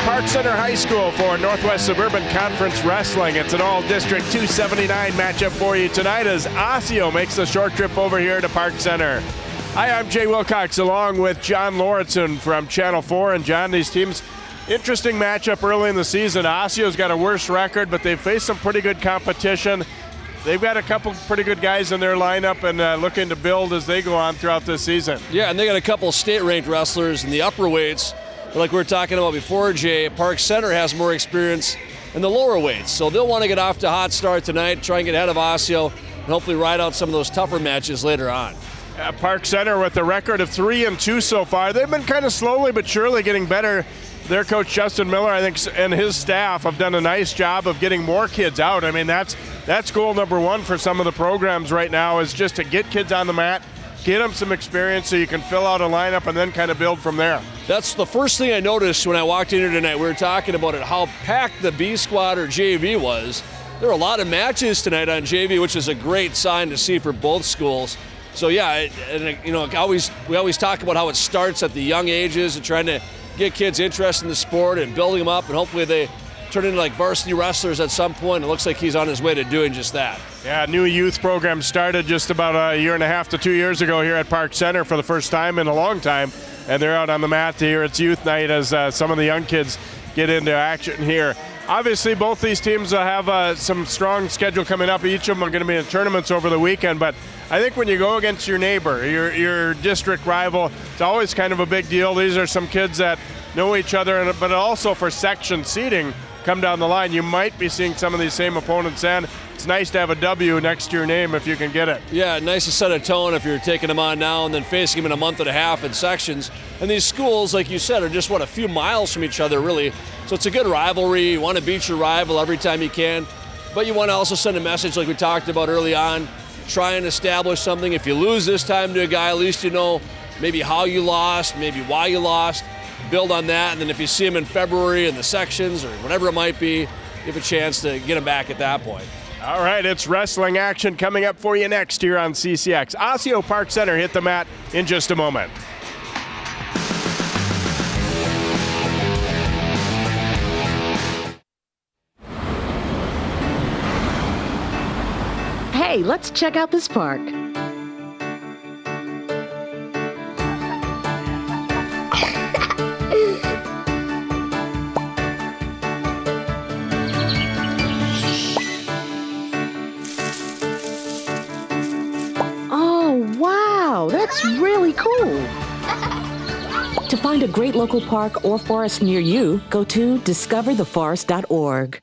Park Center High School for Northwest Suburban Conference Wrestling. It's an all-district 279 matchup for you tonight as Osseo makes the short trip over here to Park Center. Hi, I'm Jay Wilcox along with John Lauritsen from Channel 4. And John, these teams, interesting matchup early in the season. Osseo's got a worse record, but they've faced some pretty good competition. They've got a couple pretty good guys in their lineup and looking to build as they go on throughout this season. Yeah, and they got a couple state-ranked wrestlers in the upper weights. Like we were talking about before, Jay, Park Center has more experience in the lower weights. So they'll want to get off to a hot start tonight, try and get ahead of Osseo, and hopefully ride out some of those tougher matches later on. Park Center with a record of 3-2 so far. They've been kind of slowly but surely getting better. Their coach, Justin Miller, I think, and his staff have done a nice job of getting more kids out. I mean, that's goal number one for some of the programs right now is just to get kids on the mat, get them some experience so you can fill out a lineup and then kind of build from there. That's the first thing I noticed when I walked in here tonight. We were talking about it, how packed the B squad or JV was. There were a lot of matches tonight on JV, which is a great sign to see for both schools. So yeah, we always talk about how it starts at the young ages and trying to get kids interested in the sport and building them up, and hopefully they turn into like varsity wrestlers at some point. It looks like he's on his way to doing just that. Yeah, new youth program started just about a year and a half to 2 years ago here at Park Center for the first time in a long time. And they're out on the mat here. It's youth night as some of the young kids get into action here. Obviously, both these teams have some strong schedule coming up. Each of them are going to be in tournaments over the weekend. But I think when you go against your neighbor, your district rival, it's always kind of a big deal. These are some kids that know each other, but also for section seating come down the line, you might be seeing some of these same opponents, and it's nice to have a W next to your name if you can get it. Yeah, nice to set a tone if you're taking them on now and then facing them in a month and a half in sections. And these schools, like you said, are just, a few miles from each other, really. So it's a good rivalry. You want to beat your rival every time you can, but you want to also send a message like we talked about early on, try and establish something. If you lose this time to a guy, at least you know maybe how you lost, maybe why you lost. Build on that, and then if you see him in February in the sections or whatever it might be, you have a chance to get him back at that point. All right, it's wrestling action coming up for you next here on CCX. Osseo Park Center hit the mat in just a moment. Hey, let's check out this park. That's really cool. To find a great local park or forest near you, go to discovertheforest.org.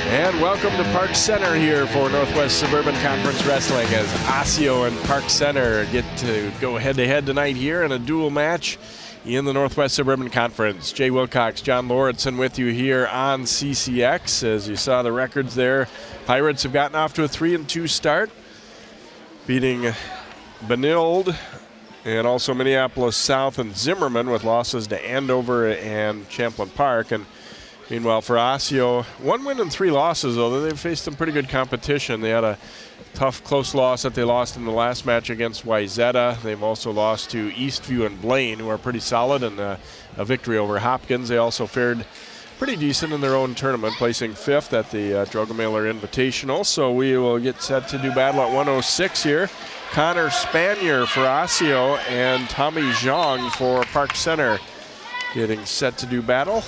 And welcome to Park Center here for Northwest Suburban Conference Wrestling as Osseo and Park Center get to go head-to-head tonight here in a dual match in the Northwest Suburban Conference. Jay Wilcox, John Lauritsen with you here on CCX. As you saw the records there, Pirates have gotten off to a 3-2 start, beating Benilde and also Minneapolis South and Zimmerman with losses to Andover and Champlain Park. And meanwhile for Osseo, 1 win and 3 losses, though they've faced some pretty good competition. They had a tough, close loss that they lost in the last match against Wayzata. They've also lost to Eastview and Blaine, who are pretty solid, and a victory over Hopkins. They also fared pretty decent in their own tournament, placing 5th at the Droga-Mailer Invitational. So we will get set to do battle at 106 here. Connor Spanier for Osseo and Tommy Zhang for Park Center getting set to do battle.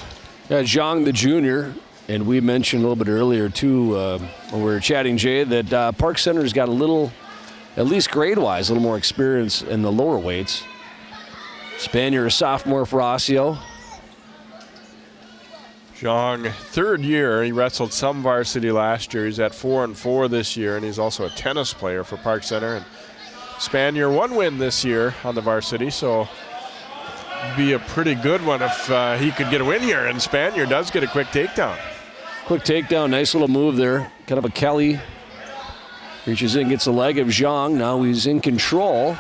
Yeah, Zhang the junior. And we mentioned a little bit earlier, too, when we were chatting, Jay, that Park Center's got a little, at least grade-wise, a little more experience in the lower weights. Spanier, a sophomore for Osseo. Zhang, 3rd year. He wrestled some varsity last year. He's at 4-4 this year, and he's also a tennis player for Park Center. And Spanier, 1 win this year on the varsity, so be a pretty good one if he could get a win here. And Spanier does get a quick takedown. Quick takedown, nice little move there. Kind of a Kelly. Reaches in, gets a leg of Zhang. Now he's in control.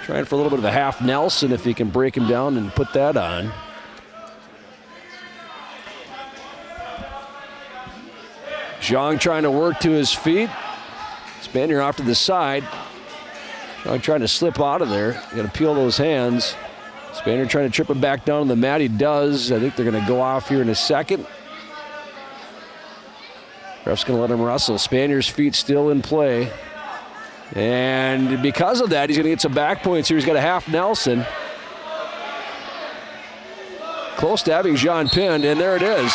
Trying for a little bit of a half Nelson if he can break him down and put that on. Zhang trying to work to his feet. Spanier off to the side. Zhang trying to slip out of there. Got to peel those hands. Spanier trying to trip him back down on the mat. He does. I think they're going to go off here in a second. Ref's going to let him wrestle. Spanier's feet still in play. And because of that, he's going to get some back points here. He's got a half Nelson. Close to having Zhang pinned, and there it is.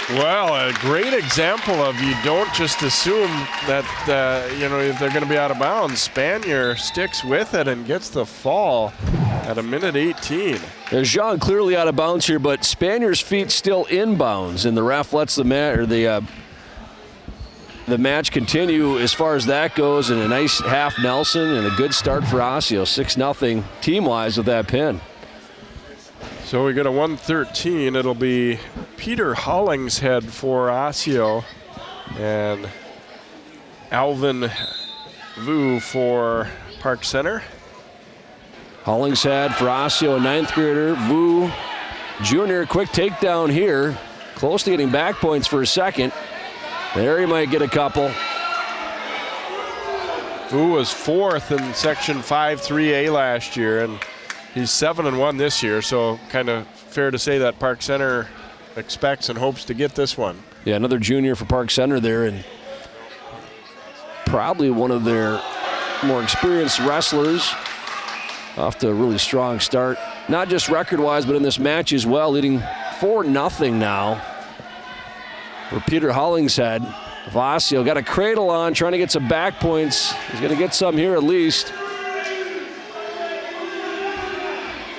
Well, a great example of you don't just assume that, if they're going to be out of bounds. Spanier sticks with it and gets the fall at a minute 18. There's Zhang clearly out of bounds here, but Spanier's feet still inbounds, and the ref lets the match continue as far as that goes, and a nice half Nelson and a good start for Osseo. 6-0 team-wise with that pin. So we get a 113. It'll be Peter Hollingshead for Osseo and Alvin Vu for Park Center. Hollingshead for Osseo, a 9th grader. Vu Jr., quick takedown here. Close to getting back points for a second. There he might get a couple. Vu was 4th in Section 5-3A last year, and he's 7-1 this year, so kind of fair to say that Park Center expects and hopes to get this one. Yeah, another junior for Park Center there, and probably one of their more experienced wrestlers. Off to a really strong start, not just record-wise, but in this match as well, leading 4-0 now for Peter Hollingshead of Osseo. Got a cradle on, trying to get some back points. He's going to get some here at least.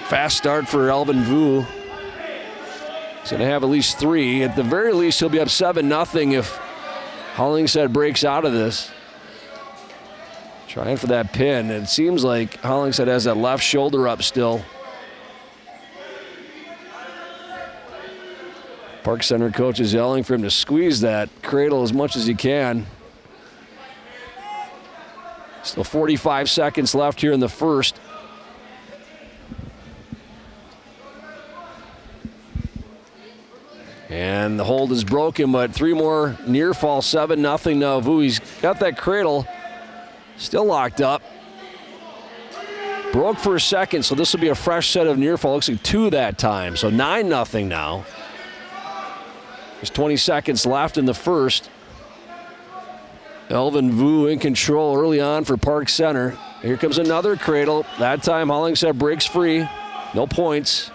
Fast start for Alvin Vu. He's going to have at least 3. At the very least, he'll be up 7-0 if Hollingshead breaks out of this. Trying for that pin. It seems like Hollingshead has that left shoulder up still. Park Center coach is yelling for him to squeeze that cradle as much as he can. Still 45 seconds left here in the first. And the hold is broken, but 3 more near fall, 7-0 now. Vu, he's got that cradle still locked up. Broke for a second, so this will be a fresh set of near fall. Looks like 2 that time, so 9-0 now. There's 20 seconds left in the first. Alvin Vu in control early on for Park Center. Here comes another cradle. That time Hollingshead breaks free. No points.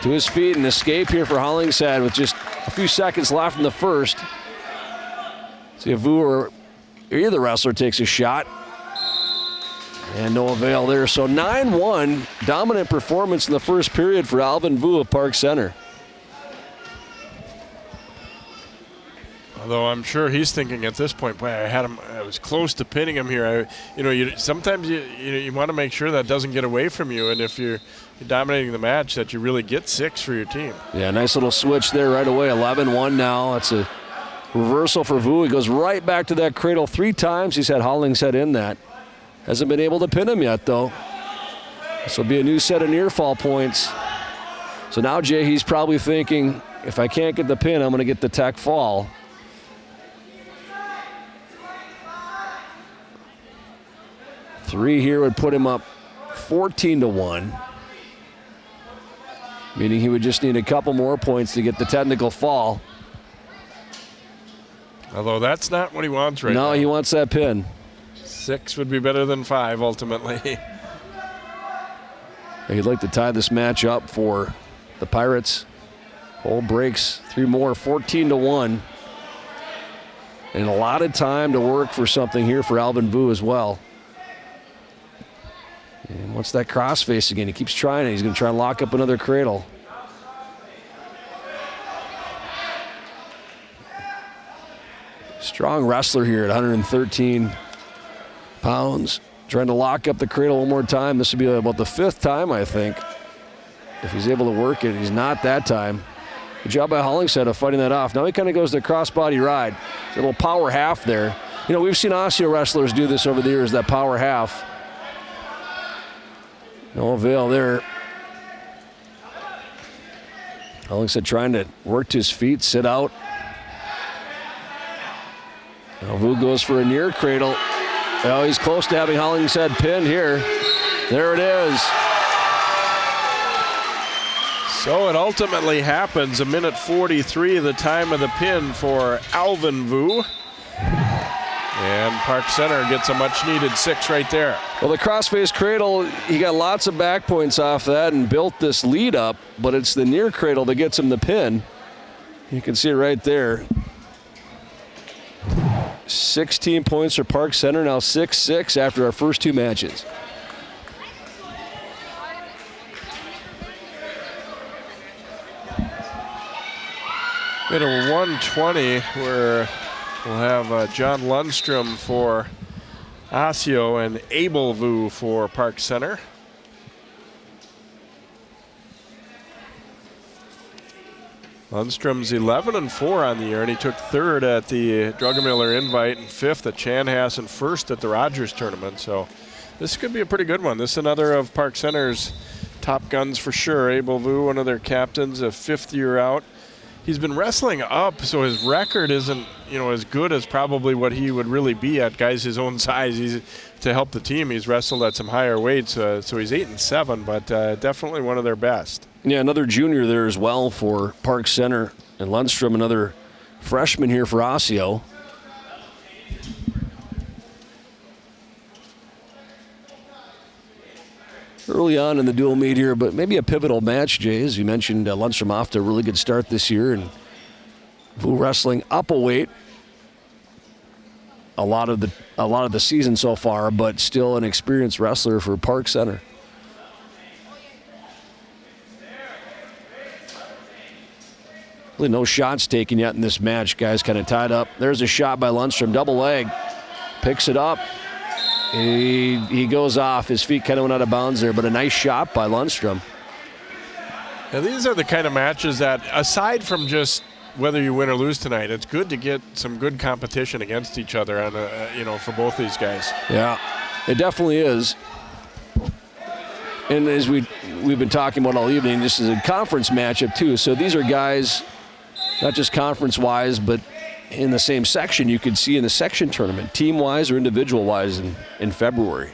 To his feet, and escape here for Hollingshead with just a few seconds left in the first. See if Vu or either wrestler takes a shot. And no avail there. So 9-1, dominant performance in the first period for Alvin Vu of Park Center. Although I'm sure he's thinking at this point, boy, I was close to pinning him here. Sometimes you want to make sure that doesn't get away from you, and if you're dominating the match, that you really get 6 for your team. Yeah, nice little switch there right away. 11-1 now. That's a reversal for Vu. He goes right back to that cradle 3 times. He's had Hollingshead in that. Hasn't been able to pin him yet, though. This will be a new set of near fall points. So now, Jay, he's probably thinking, if I can't get the pin, I'm going to get the tech fall. Three here would put him up 14-1. Meaning he would just need a couple more points to get the technical fall. Although that's not what he wants right now. No, he wants that pin. 6 would be better than 5 ultimately. He'd like to tie this match up for the Pirates. Hole breaks 3 more, 14-1. And a lot of time to work for something here for Alvin Vu as well. And wants that crossface again. He keeps trying it. He's going to try and lock up another cradle. Strong wrestler here at 113 pounds. Trying to lock up the cradle one more time. This would be about the 5th time, I think. If he's able to work it. He's not that time. Good job by Hollingshead of fighting that off. Now he kind of goes to crossbody ride. A little power half there. You know, we've seen Osseo wrestlers do this over the years, that power half. No avail there. Hollingshead trying to work to his feet, sit out. Now Vu goes for a near cradle. Oh, he's close to having Hollingshead pinned here. There it is. So it ultimately happens. 1:43, the time of the pin for Alvin Vu. And Park Center gets a much-needed 6 right there. Well, the crossface cradle, he got lots of back points off that and built this lead up, but it's the near cradle that gets him the pin. You can see it right there. 16 points for Park Center, now 6-6 after our first 2 matches. Bit of 120 where we'll have John Lundstrom for Osseo and Abel Vu for Park Center. Lundstrom's 11-4 on the year, and he took 3rd at the Drugemiller Invite and 5th at Chanhassen, 1st at the Rogers Tournament. So this could be a pretty good one. This is another of Park Center's top guns for sure. Abel Vu, one of their captains, a 5th year out. He's been wrestling up, so his record isn't, as good as probably what he would really be at guys his own size. To help the team, he's wrestled at some higher weights, so he's 8-7, but definitely one of their best. Yeah, another junior there as well for Park Center, and Lundstrom, another freshman here for Osseo. Early on in the dual meet here, but maybe a pivotal match, Jay. As you mentioned, Lundstrom off to a really good start this year, and Vu wrestling up a weight a lot of the season so far, but still an experienced wrestler for Park Center. Really no shots taken yet in this match, guys. Kind of tied up. There's a shot by Lundstrom, double leg, picks it up. He goes off. His feet kind of went out of bounds there, but a nice shot by Lundstrom. Now, these are the kind of matches that, aside from just whether you win or lose tonight, it's good to get some good competition against each other, on for both these guys. Yeah, it definitely is. And as we've been talking about all evening, this is a conference matchup too. So these are guys, not just conference-wise, but in the same section you could see in the section tournament, team-wise or individual-wise in February.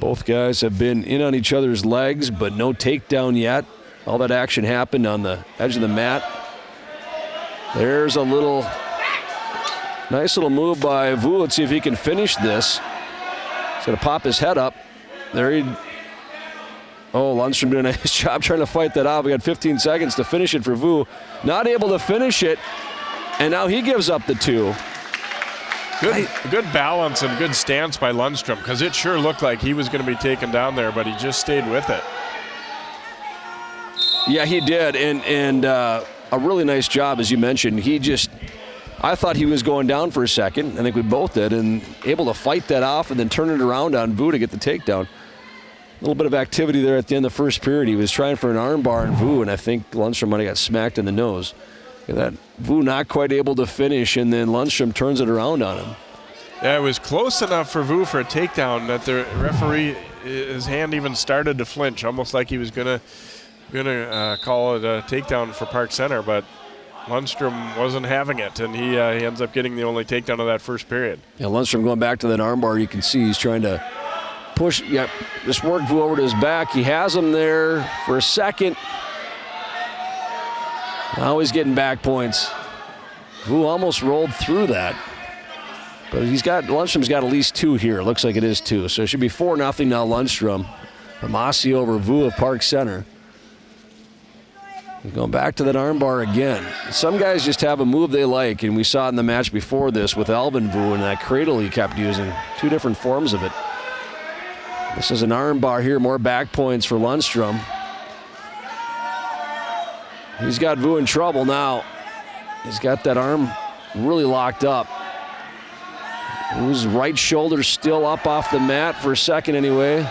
Both guys have been in on each other's legs, but no takedown yet. All that action happened on the edge of the mat. There's a nice little move by Vu. Let's see if he can finish this. He's going to pop his head up. Lundstrom doing a nice job trying to fight that off. We got 15 seconds to finish it for Vu. Not able to finish it, and now he gives up the 2. Good balance and good stance by Lundstrom, because it sure looked like he was going to be taken down there, but he just stayed with it. Yeah, he did, and a really nice job, as you mentioned. I thought he was going down for a second. I think we both did, and able to fight that off and then turn it around on Vu to get the takedown. A little bit of activity there at the end of the first period. He was trying for an arm bar on Vu, and I think Lundstrom might have got smacked in the nose. That Vu not quite able to finish, and then Lundstrom turns it around on him. Yeah, it was close enough for Vu for a takedown that the referee, his hand even started to flinch, almost like he was gonna call it a takedown for Park Center, but Lundstrom wasn't having it, and he ends up getting the only takedown of that first period. Yeah, Lundstrom going back to that armbar. You can see he's trying to push. Yeah, just work Vu over to his back. He has him there for a second. Now he's getting back points. Vu almost rolled through that. But Lundstrom's got at least 2 here. Looks like it is 2. So it should be 4-0 now Lundstrom from Osseo over Vu of Park Center. He's going back to that armbar again. Some guys just have a move they like, and we saw it in the match before this with Alvin Vu and that cradle he kept using. 2 different forms of it. This is an armbar here, more back points for Lundstrom. He's got Vu in trouble now. He's got that arm really locked up. Vu's right shoulder still up off the mat for a second anyway.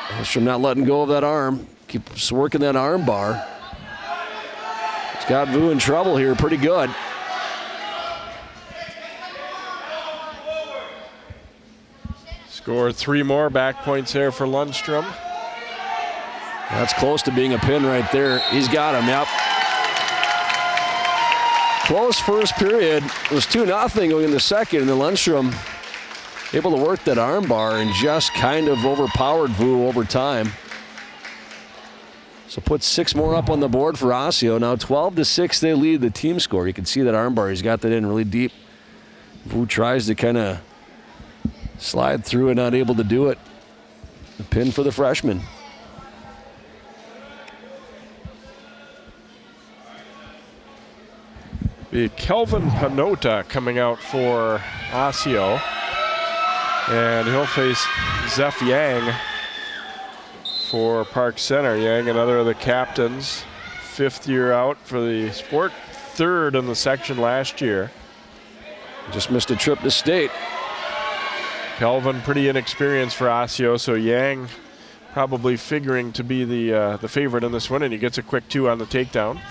Lundstrom not letting go of that arm. Keeps working that arm bar. He's got Vu in trouble here pretty good. Score 3 more back points there for Lundstrom. That's close to being a pin right there. He's got him, yep. Close first period. It was 2-0 going in the second, and then Lundstrom able to work that arm bar and just kind of overpowered Vu over time. So put 6 more up on the board for Osseo. Now 12-6, they lead the team score. You can see that arm bar. He's got that in really deep. Vu tries to kind of slide through and not able to do it. A pin for the freshman. Be Kelvin Panota coming out for Osseo. And he'll face Zeph Yang for Park Center. Yang, another of the captains. 5th year out for the sport. 3rd in the section last year. Just missed a trip to state. Kelvin pretty inexperienced for Osseo, so Yang probably figuring to be the favorite in this one, and he gets a quick 2 on the takedown.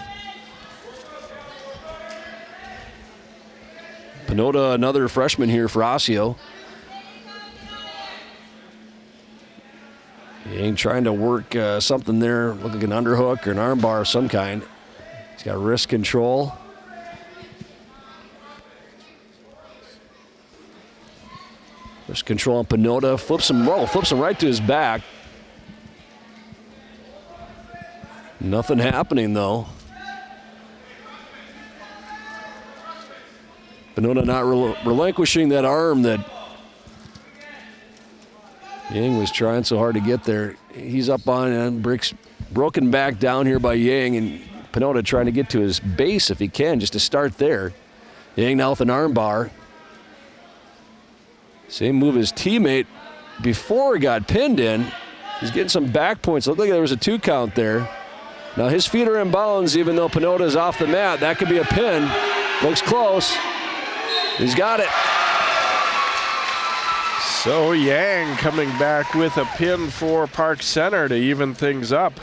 Panota, another freshman here for Osseo. Yang trying to work something there, look like an underhook or an armbar of some kind. He's got wrist control. Wrist control on Panota, flips him right to his back. Nothing happening though. Panota not relinquishing that arm that Yang was trying so hard to get there. He's up on and bricks broken back down here by Yang, and Panota trying to get to his base if he can, just to start there. Yang now with an arm bar. Same move as teammate before he got pinned in. He's getting some back points. Looked like there was a 2 count there. Now his feet are in bounds even though Panota's off the mat. That could be a pin. Looks close. He's got it. So Yang coming back with a pin for Park Center to even things up.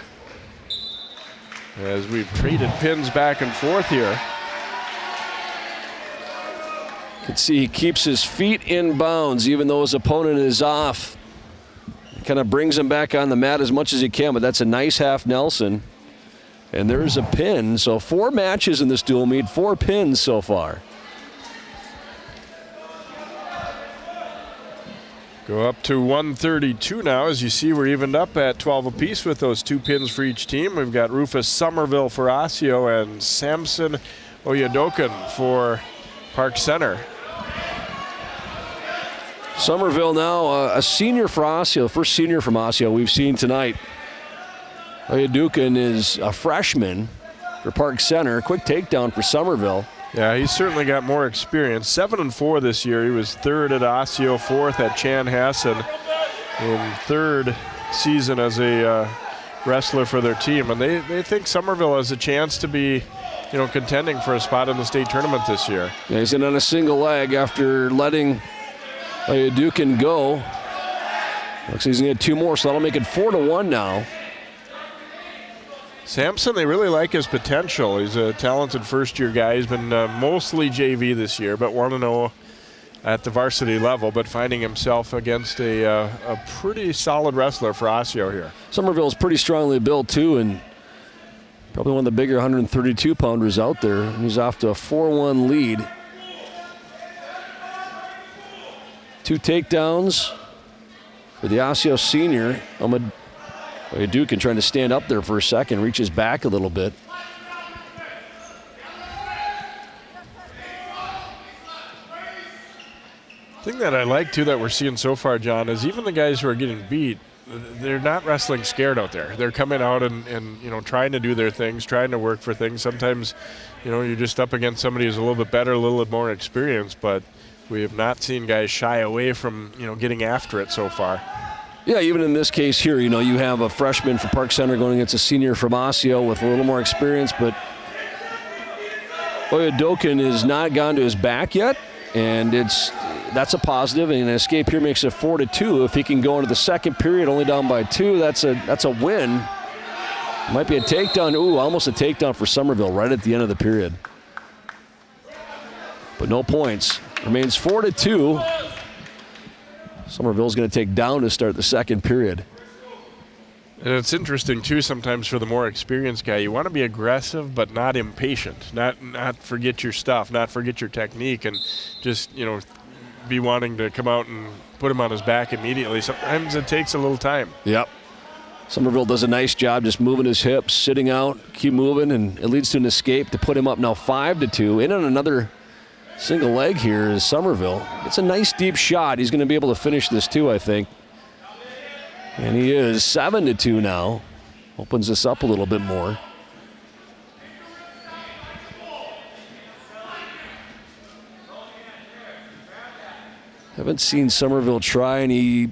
As we've traded pins back and forth here. You can see he keeps his feet in bounds even though his opponent is off. Kind of brings him back on the mat as much as he can, but that's a nice half Nelson. And there's a pin. So 4 matches in this dual meet, 4 pins so far. Go up to 132 now. As you see, we're evened up at 12 apiece with those 2 pins for each team. We've got Rufus Somerville for Osseo and Samson Oyadokin for Park Center. Somerville now a senior for Osseo, first senior from Osseo we've seen tonight. Oyadokin is a freshman for Park Center. Quick takedown for Somerville. Yeah, he's certainly got more experience. 7-4 this year. He was 3rd at Osseo, 4th at Chanhassen in 3rd season as a wrestler for their team. And they think Somerville has a chance to be, contending for a spot in the state tournament this year. Yeah, he's in on a single leg after letting Oyadokin go. Looks like he's going to get 2 more, so that'll make it 4-1 now. Sampson, they really like his potential. He's a talented first-year guy. He's been mostly JV this year, but 1-0 at the varsity level, but finding himself against a pretty solid wrestler for Osseo here. Somerville's pretty strongly built, too, and probably one of the bigger 132-pounders out there. And he's off to a 4-1 lead. 2 takedowns for the Osseo senior. Oyadokin trying to stand up there for a second, reaches back a little bit. The thing that I like, too, that we're seeing so far, John, is even the guys who are getting beat, they're not wrestling scared out there. They're coming out and trying to do their things, trying to work for things. Sometimes, you're just up against somebody who's a little bit better, a little bit more experienced, but we have not seen guys shy away from, getting after it so far. Yeah, even in this case here, you have a freshman from Park Center going against a senior from Osseo with a little more experience, but Oyadokin has not gone to his back yet, and that's a positive, and an escape here makes it 4-2. If he can go into the second period only down by 2, that's a win. Might be a takedown. Ooh, almost a takedown for Somerville right at the end of the period. But no points. Remains 4-2. Somerville's going to take down to start the second period. And it's interesting, too, sometimes for the more experienced guy. You want to be aggressive but not impatient, not forget your stuff, not forget your technique, and just, be wanting to come out and put him on his back immediately. Sometimes it takes a little time. Yep. Somerville does a nice job just moving his hips, sitting out, keep moving, and it leads to an escape to put him up now 5-2. In on another single leg here is Somerville. It's a nice deep shot. He's going to be able to finish this too, I think. And he is 7-2 now. Opens this up a little bit more. Haven't seen Somerville try any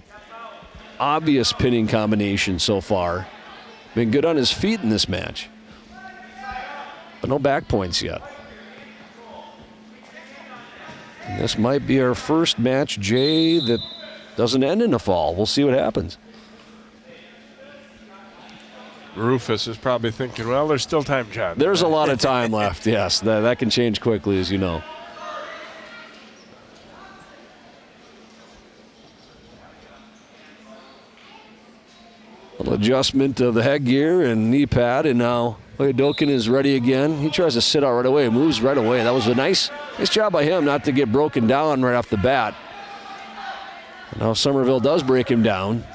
obvious pinning combination so far. Been good on his feet in this match. But no back points yet. And this might be our first match, Jay, that doesn't end in a fall. We'll see what happens. Rufus is probably thinking, well, there's still time, John. There's a lot of time left, yes. That can change quickly, as you know. A little adjustment of the headgear and knee pad, and now Oyedokin is ready again. He tries to sit out right away, moves right away. That was a nice job by him not to get broken down right off the bat. Now Somerville does break him down.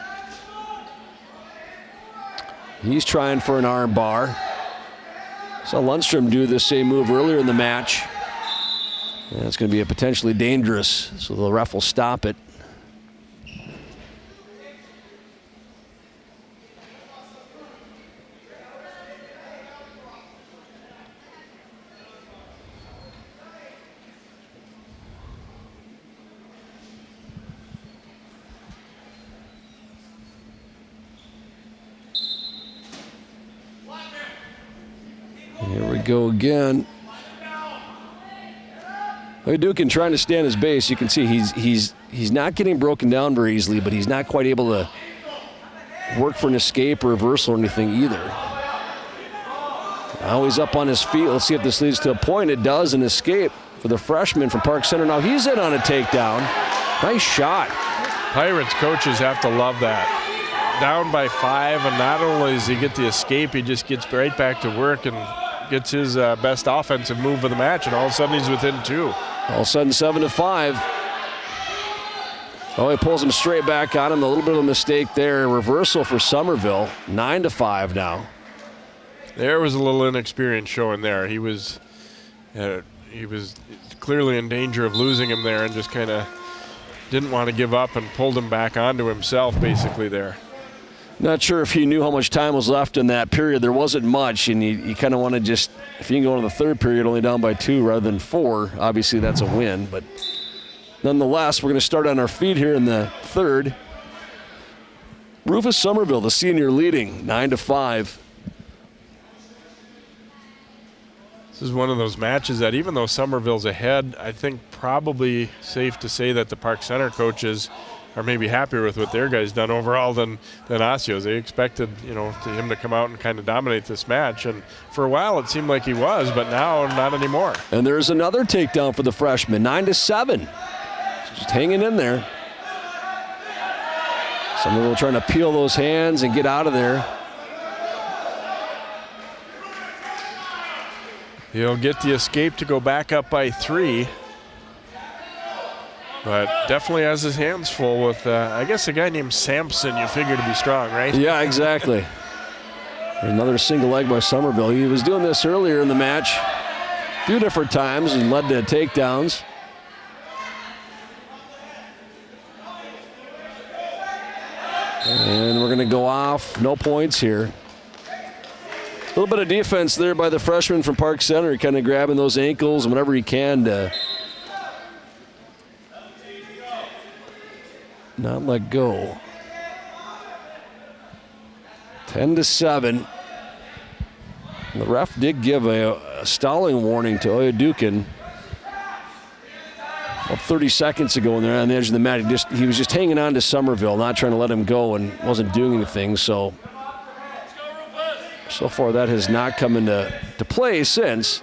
He's trying for an arm bar. Saw Lundstrom do the same move earlier in the match. And it's going to be a potentially dangerous, so the ref will stop it. Here we go again. Dukin trying to stand his base. You can see he's not getting broken down very easily, but he's not quite able to work for an escape or reversal or anything either. Now he's up on his feet. Let's see if this leads to a point. It does, an escape for the freshman from Park Center. Now he's in on a takedown. Nice shot. Pirates coaches have to love that. Down by 5, and not only does he get the escape, he just gets right back to work and gets his best offensive move of the match, and all of a sudden he's within 2. All of a sudden 7-5. Oh, he pulls him straight back on him. A little bit of a mistake there. Reversal for Somerville. 9-5 now. There was a little inexperience showing there. He was clearly in danger of losing him there, and just kind of didn't want to give up and pulled him back onto himself basically there. Not sure if he knew how much time was left in that period. There wasn't much, and you kind of want to just, if you can go into the third period only down by 2 rather than 4, obviously that's a win. But nonetheless, we're going to start on our feet here in the third. Rufus Somerville, the senior, leading 9-5. This is one of those matches that even though Somerville's ahead, I think probably safe to say that the Park Center coaches are maybe happier with what their guys done overall than Osseo's. They expected, him to come out and kind of dominate this match. And for a while it seemed like he was, but now not anymore. And there's another takedown for the freshman, 9-7. Just hanging in there. Somerville trying to peel those hands and get out of there. He'll get the escape to go back up by 3. But definitely has his hands full with, I guess, a guy named Sampson you figure to be strong, right? Yeah, exactly. Another single leg by Somerville. He was doing this earlier in the match a few different times and led to takedowns. And we're going to go off. No points here. A little bit of defense there by the freshman from Park Center, kind of grabbing those ankles and whatever he can to not let go. 10-7. The ref did give a stalling warning to Oyedokin about 30 seconds ago when they're on the edge of the mat. He was just hanging on to Somerville, not trying to let him go, and wasn't doing anything. So So far, that has not come into play since.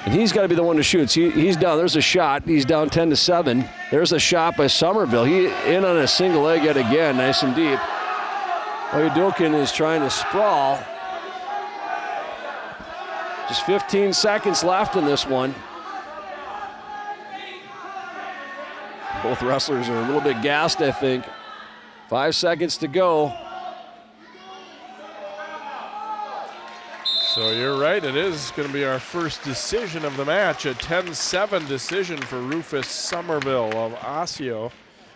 And he's got to be the one who shoots. He's down. There's a shot. He's down 10-7. There's a shot by Somerville. He in on a single leg yet again, nice and deep. Oyedokin is trying to sprawl. Just 15 seconds left in this one. Both wrestlers are a little bit gassed, I think. 5 seconds to go. So you're right, it is going to be our first decision of the match, a 10-7 decision for Rufus Somerville of Osseo.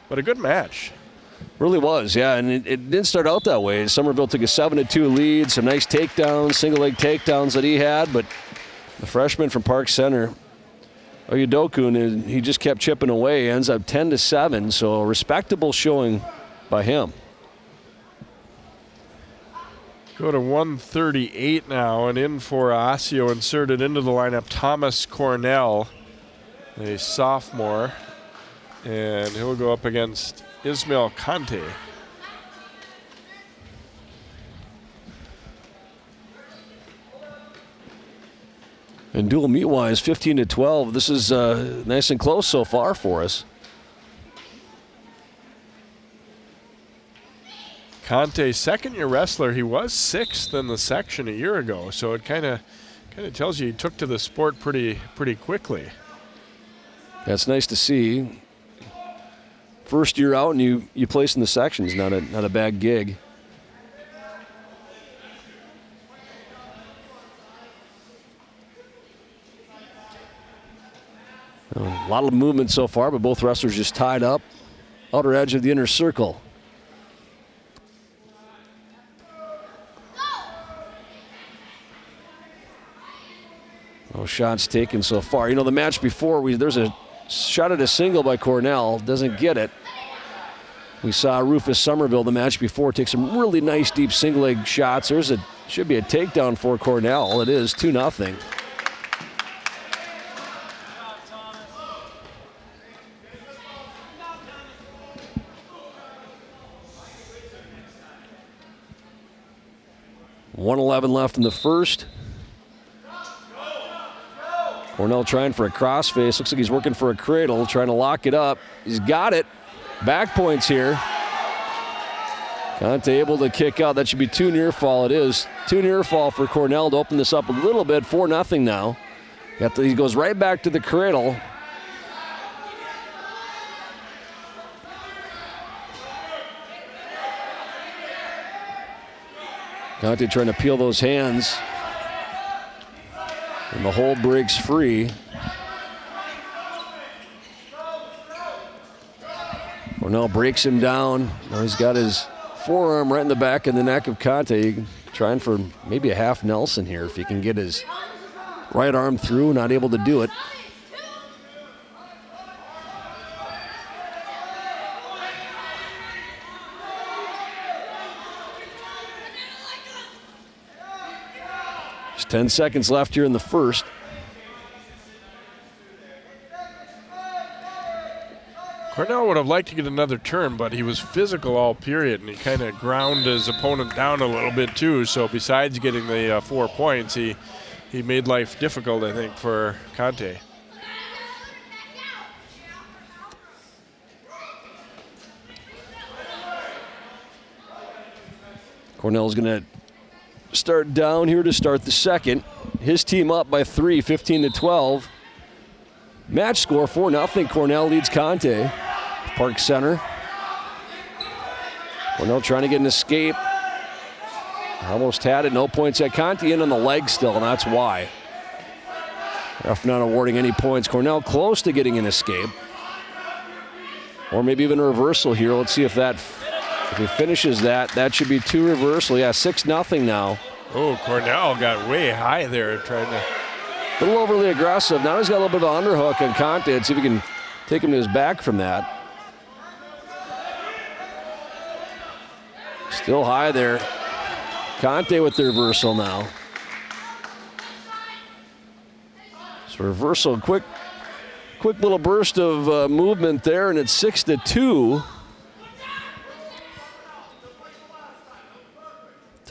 But a good match. Really was, yeah, and it didn't start out that way. Somerville took a 7-2 lead, some nice takedowns, single-leg takedowns that he had, but the freshman from Park Center, Oyedokun, he just kept chipping away, ends up 10-7, so a respectable showing by him. Go to 138 now, and in for Osseo, inserted into the lineup, Thomas Cornell, a sophomore, and he'll go up against Ismail Kante. And dual meet-wise, 15-12. This is nice and close so far for us. Kante, second-year wrestler. He was 6th in the section a year ago, so it kind of tells you he took to the sport pretty quickly. That's nice to see. First year out and you place in the sections, not a bad gig. A lot of movement so far, but both wrestlers just tied up. Outer edge of the inner circle. No shots taken so far. You know, the match before, there's a shot at a single by Cornell, doesn't get it. We saw Rufus Somerville the match before take some really nice deep single leg shots. Should be a takedown for Cornell. It is 2-0. .111 left in the first. Cornell trying for a crossface. Looks like he's working for a cradle, trying to lock it up. He's got it. Back points here. Kante able to kick out. That should be 2 near fall. It is 2 near fall for Cornell to open this up a little bit. 4-0 now. He goes right back to the cradle. Kante trying to peel those hands. And the hold breaks free. Cornell breaks him down. Now he's got his forearm right in the back of the neck of Kante. Trying for maybe a half Nelson here if he can get his right arm through. Not able to do it. Just 10 seconds left here in the first. Cornell would have liked to get another turn, but he was physical all period, and he kind of ground his opponent down a little bit too. So besides getting the 4 points, he made life difficult, I think, for Kante. Cornell's going to start down here to start the second. His team up by 3, 15-12. Match score 4-0. Cornell leads Kante. Park Center. Cornell trying to get an escape. Almost had it. No points at Kante in on the leg still, and that's why. Ref not awarding any points. Cornell close to getting an escape. Or maybe even a reversal here. Let's see if he finishes that. That should be 2 reversal. Yeah, 6-0 now. Oh, Cornell got way high there trying to... A little overly aggressive. Now he's got a little bit of an underhook on Kante. Let's see if he can take him to his back from that. Still high there. Kante with the reversal now. So reversal, quick little burst of movement there, and it's 6-2.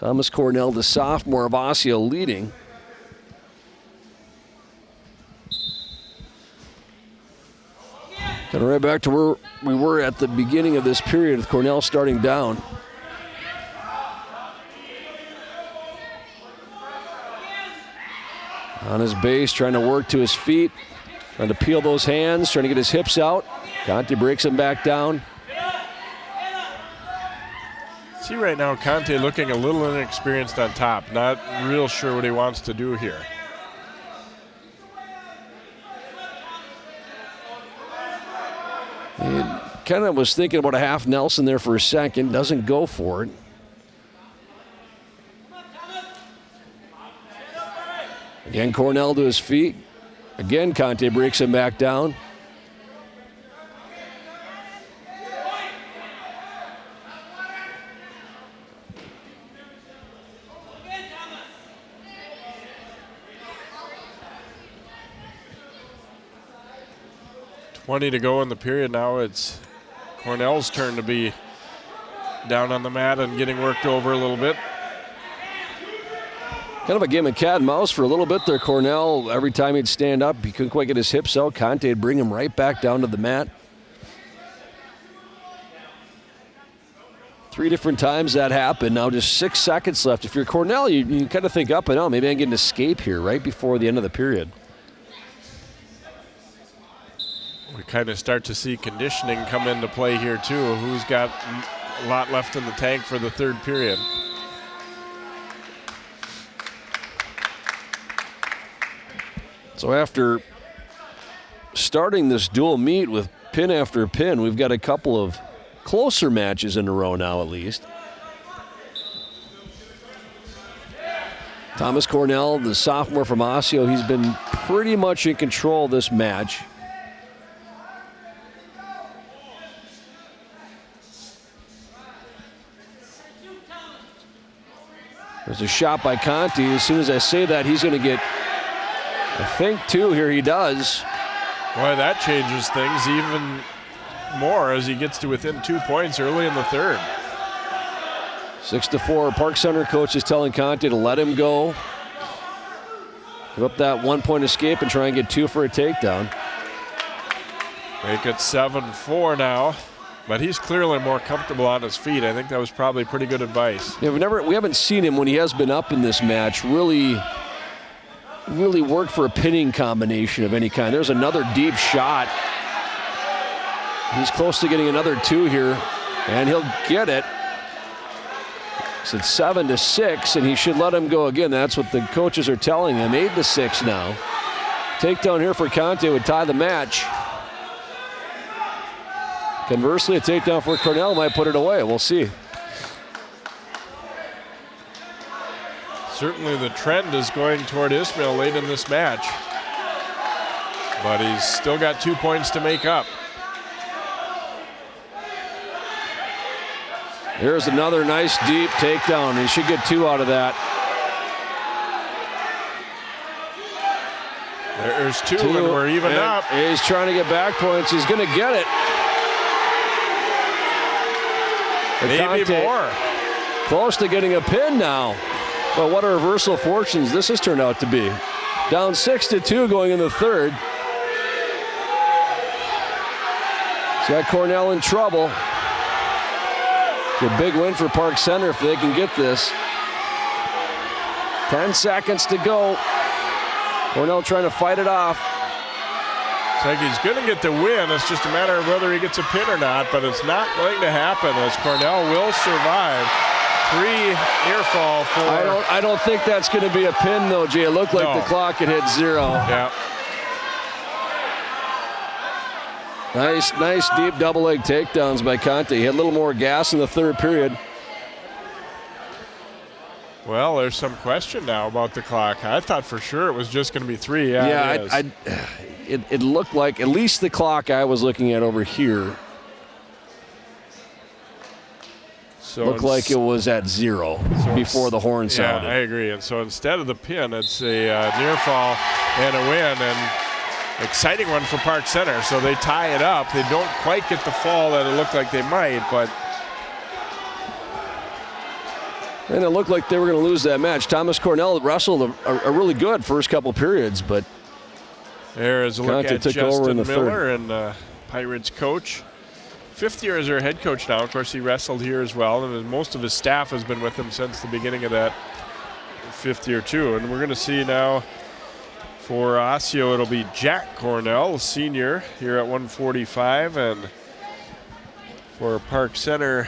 Thomas Cornell, the sophomore of Osseo, leading. Kind of right back to where we were at the beginning of this period with Cornell starting down. On his base, trying to work to his feet, trying to peel those hands, trying to get his hips out. Conte breaks him back down. See right now, Conte looking a little inexperienced on top. Not real sure what he wants to do here. He kind of was thinking about a half Nelson there for a second. Doesn't go for it. Again, Cornell to his feet. Again, Conte breaks him back down. $20 to go in the period now. It's Cornell's turn to be down on the mat and getting worked over a little bit. Kind of a game of cat and mouse for a little bit there. Cornell, every time he'd stand up, he couldn't quite get his hips out. Conte would bring him right back down to the mat. 3 different times that happened. Now just 6 seconds left. If you're Cornell, you kind of think up and out. Maybe I can get an escape here right before the end of the period. We kind of start to see conditioning come into play here too. Who's got a lot left in the tank for the third period. So after starting this dual meet with pin after pin, we've got a couple of closer matches in a row now at least. Thomas Cornell, the sophomore from Osseo, he's been pretty much in control of this match. There's a shot by Conte. As soon as I say that, he's going to get, I think, 2 here. He does. Boy, that changes things even more as he gets to within 2 points early in the third. 6-4. Park Center coach is telling Conte to let him go. Give up that 1-point escape and try and get 2 for a takedown. Make it 7-4 now. But he's clearly more comfortable on his feet. I think that was probably pretty good advice. Yeah, we haven't seen him when he has been up in this match really work for a pinning combination of any kind. There's another deep shot. He's close to getting another 2 here, and he'll get it. So it's 7-6, and he should let him go again. That's what the coaches are telling him. 8-6 now. Takedown here for Conte would tie the match. Conversely, a takedown for Cornell might put it away. We'll see. Certainly the trend is going toward Ismail late in this match. But he's still got 2 points to make up. Here's another nice deep takedown. He should get 2 out of that. There's 2 and we're even up. He's trying to get back points. He's going to get it. Maybe Conte, more. Close to getting a pin now. But what a reversal of fortunes this has turned out to be. Down 6-2 going in the third. He's got Cornell in trouble. It's a big win for Park Center if they can get this. 10 seconds to go. Cornell trying to fight it off. It's like he's going to get the win. It's just a matter of whether he gets a pin or not, but it's not going to happen as Cornell will survive. 3 near fall for... I don't think that's going to be a pin, though, Jay. It looked like the clock had hit 0. Yeah. Nice deep double leg takedowns by Conte. He had a little more gas in the third period. Well, there's some question now about the clock. I thought for sure it was just going to be 3. It looked like, at least the clock I was looking at over here, looked like it was at 0 before the horn sounded. Yeah, I agree. And so instead of the pin, it's a near fall and a win. And exciting one for Park Center. So they tie it up. They don't quite get the fall that it looked like they might, but And it looked like they were going to lose that match. Thomas Cornell wrestled a really good first couple periods, but there is a look Conte at took over in Justin the Miller and Pirates coach. 5th year as their head coach now. Of course, he wrestled here as well, and most of his staff has been with him since the beginning of that 5th year too. And we're going to see now for Osseo, it'll be Jack Cornell, senior, here at 145, and for Park Center,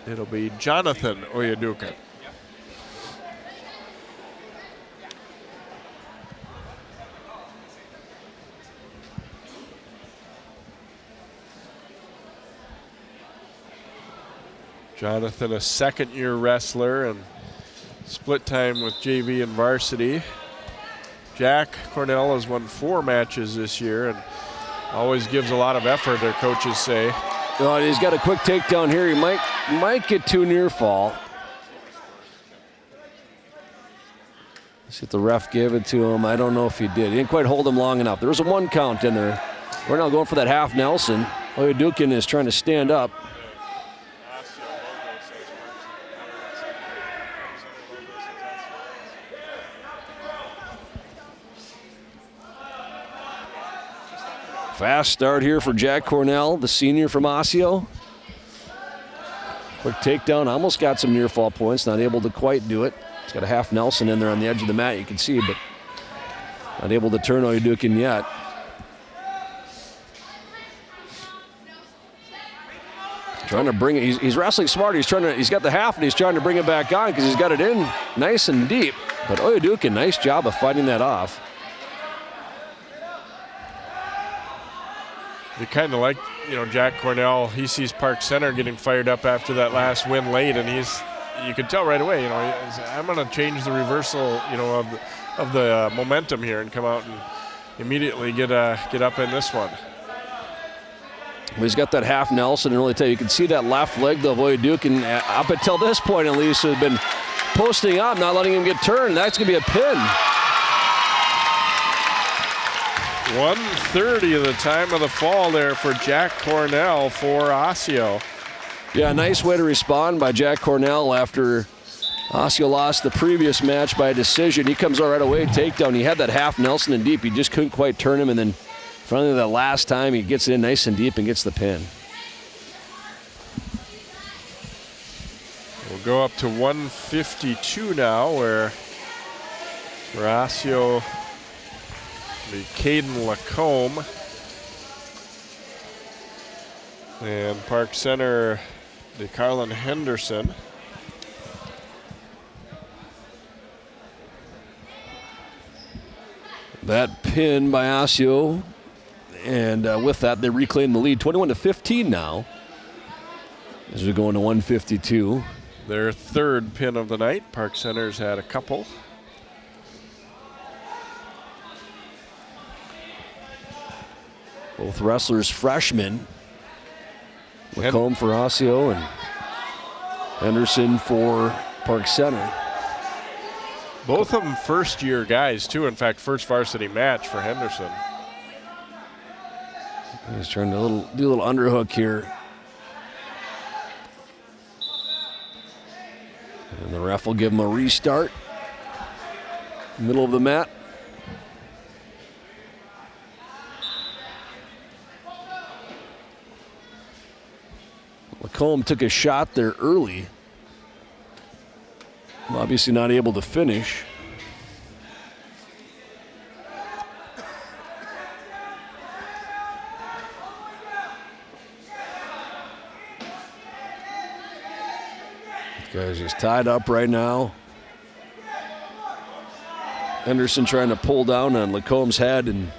it'll be Jonathan Oyedukin. Jonathan, a 2nd-year wrestler and split time with JV and varsity. Jack Cornell has won 4 matches this year and always gives a lot of effort, their coaches say. Oh, he's got a quick takedown here. He might get too near fall. Let's see if the ref gave it to him. I don't know if he did. He didn't quite hold him long enough. There was a 1 count in there. We're now going for that half Nelson. Oyedukin is trying to stand up. Fast start here for Jack Cornell, the senior from Osseo. Quick takedown, almost got some near fall points, not able to quite do it. He's got a half Nelson in there on the edge of the mat, you can see, but not able to turn Oyedukin yet. Trying to bring it, he's wrestling smart, he's got the half and he's trying to bring it back on because he's got it in nice and deep. But Oyedukin, nice job of fighting that off. You kind of like, Jack Cornell. He sees Park Center getting fired up after that last win late, and you can tell right away, I'm going to change the reversal, of the momentum here and come out and immediately get up in this one. He's got that half Nelson, and really tell you can see that left leg of Oyedukin up until this point at least has been posting up, not letting him get turned. That's going to be a pin. 1:30 of the time of the fall there for Jack Cornell for Osseo. Yeah, nice way to respond by Jack Cornell after Osseo lost the previous match by a decision. He comes out right away, takedown. He had that half Nelson and deep. He just couldn't quite turn him, and then finally that last time he gets it in nice and deep and gets the pin. We'll go up to 152 now, where for Osseo, Caden Lacombe, and Park Center, DeCarlin Henderson. That pin by Osseo, and with that they reclaim the lead, 21-15 now, as we go into 152. Their 3rd pin of the night. Park Center's had a couple. Both wrestlers freshmen. Lacombe for Osseo and Henderson for Park Center. Both of them first-year guys, too. In fact, first varsity match for Henderson. He's trying to do a little underhook here. And the ref will give him a restart. Middle of the mat. Lacombe took a shot there early. Obviously not able to finish. This guy's just tied up right now. Henderson trying to pull down on Lacombe's head and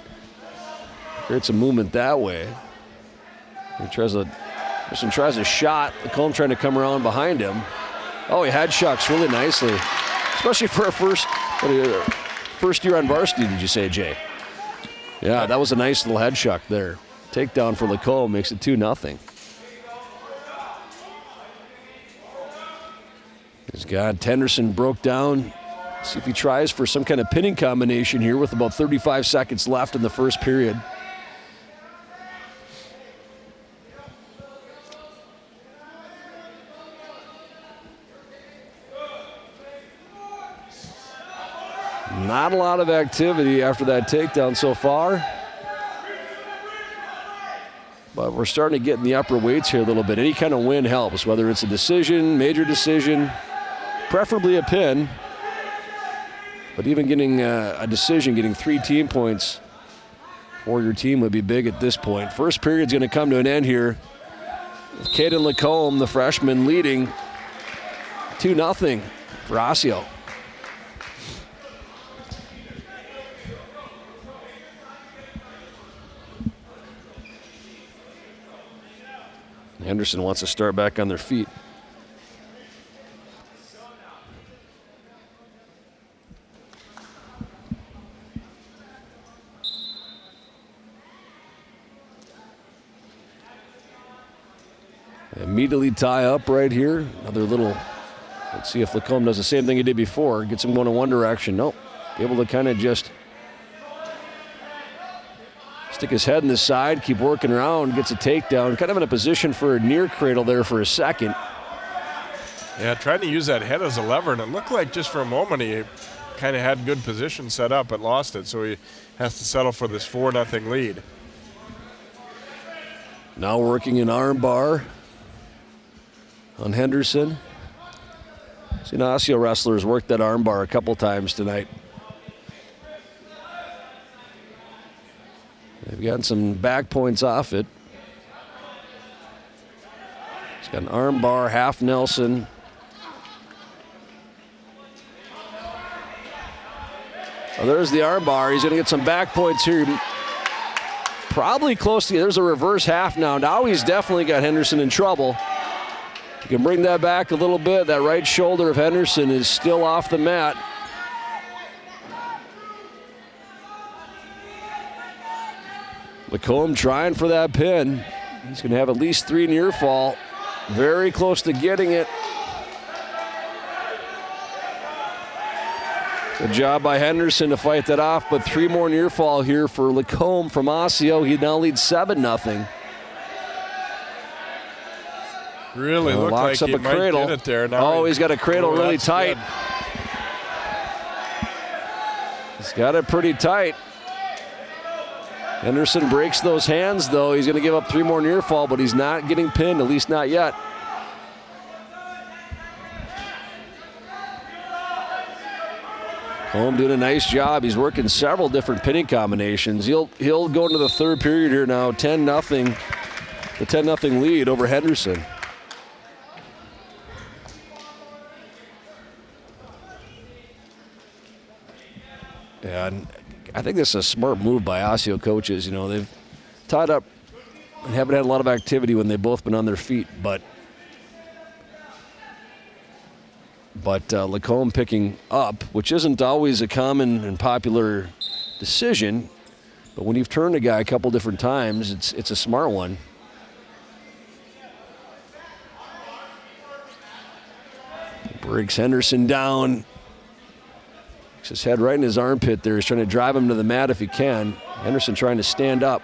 create some movement that way. Henderson tries a shot. Lacombe trying to come around behind him. Oh, he head shucks really nicely, especially for a first year on varsity, did you say, Jay? Yeah, that was a nice little head shuck there. Takedown for Lacombe makes it 2-0. He's got Henderson broke down. See if he tries for some kind of pinning combination here with about 35 seconds left in the first period. Not a lot of activity after that takedown so far. But we're starting to get in the upper weights here a little bit. Any kind of win helps, whether it's a decision, major decision, preferably a pin. But even getting a decision, getting 3 team points for your team would be big at this point. First period's going to come to an end here with Caden Lacombe, the freshman, leading 2-0 for Osseo. Henderson wants to start back on their feet. Immediately tie up right here. Another little, let's see if Lacombe does the same thing he did before. Gets him going in one direction. Nope. Able to kind of just stick his head in the side, keep working around, gets a takedown. Kind of in a position for a near cradle there for a second. Yeah, trying to use that head as a lever, and it looked like just for a moment he kind of had good position set up but lost it, so he has to settle for this 4-0 lead. Now working an arm bar on Henderson. Seen Osseo wrestlers work that arm bar a couple times tonight. They've gotten some back points off it. He's got an arm bar, half Nelson. Oh, there's the arm bar. He's going to get some back points here. Probably close to, there's a reverse half now. Now he's definitely got Henderson in trouble. You can bring that back a little bit. That right shoulder of Henderson is still off the mat. Lacombe trying for that pin. He's going to have at least 3 near fall. Very close to getting it. Good job by Henderson to fight that off, but 3 more near fall here for Lacombe from Osseo. He now leads 7-0. Really looked like up he a might cradle. get it there. Now he's got a cradle really tight. Good. He's got it pretty tight. Henderson breaks those hands, though. He's going to give up 3 more near fall, but he's not getting pinned, at least not yet. Lacombe doing a nice job. He's working several different pinning combinations. He'll go into the third period here now, 10-0. The 10-0 lead over Henderson. Yeah, and I think this is a smart move by Osseo coaches. You know, they've tied up and haven't had a lot of activity when they've both been on their feet, but Lacombe picking up, which isn't always a common and popular decision, but when you've turned a guy a couple different times, it's a smart one. Breaks Henderson down. Puts his head right in his armpit there. He's trying to drive him to the mat if he can. Henderson trying to stand up.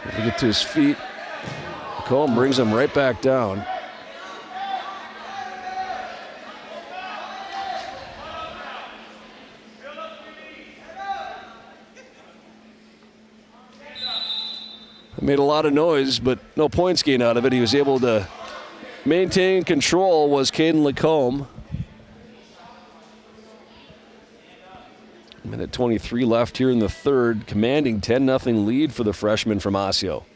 To get to his feet. Lacombe brings him right back down. Made a lot of noise, but no points gained out of it. He was able to maintain control, was Caden Lacombe. Minute 23 left here in the third, commanding 10-0 lead for the freshman from Osseo.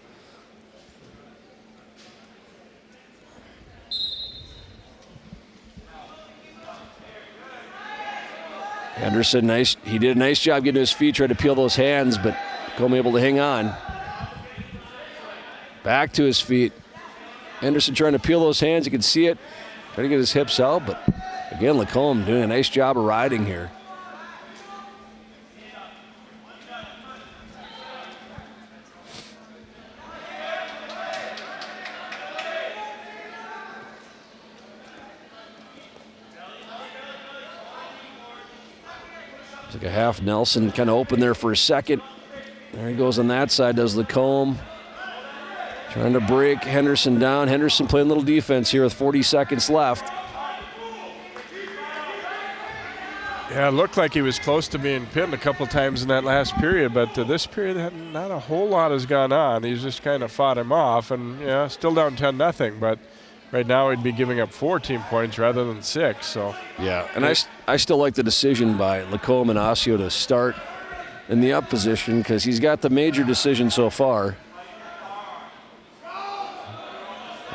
Henderson, he did a nice job getting to his feet, tried to peel those hands, but Lacombe able to hang on. Back to his feet. Henderson trying to peel those hands. You can see it. Trying to get his hips out, but again, Lacombe doing a nice job of riding here. It's like a half Nelson, kind of open there for a second. There he goes on that side, does Lacombe. Trying to break Henderson down. Henderson playing a little defense here with 40 seconds left. Yeah, it looked like he was close to being pinned a couple times in that last period, but this period, not a whole lot has gone on. He's just kind of fought him off, and yeah, still down 10-0, but right now he'd be giving up 4 team points rather than 6. So yeah, and I still like the decision by Lacombe and Osseo to start in the up position because he's got the major decision so far.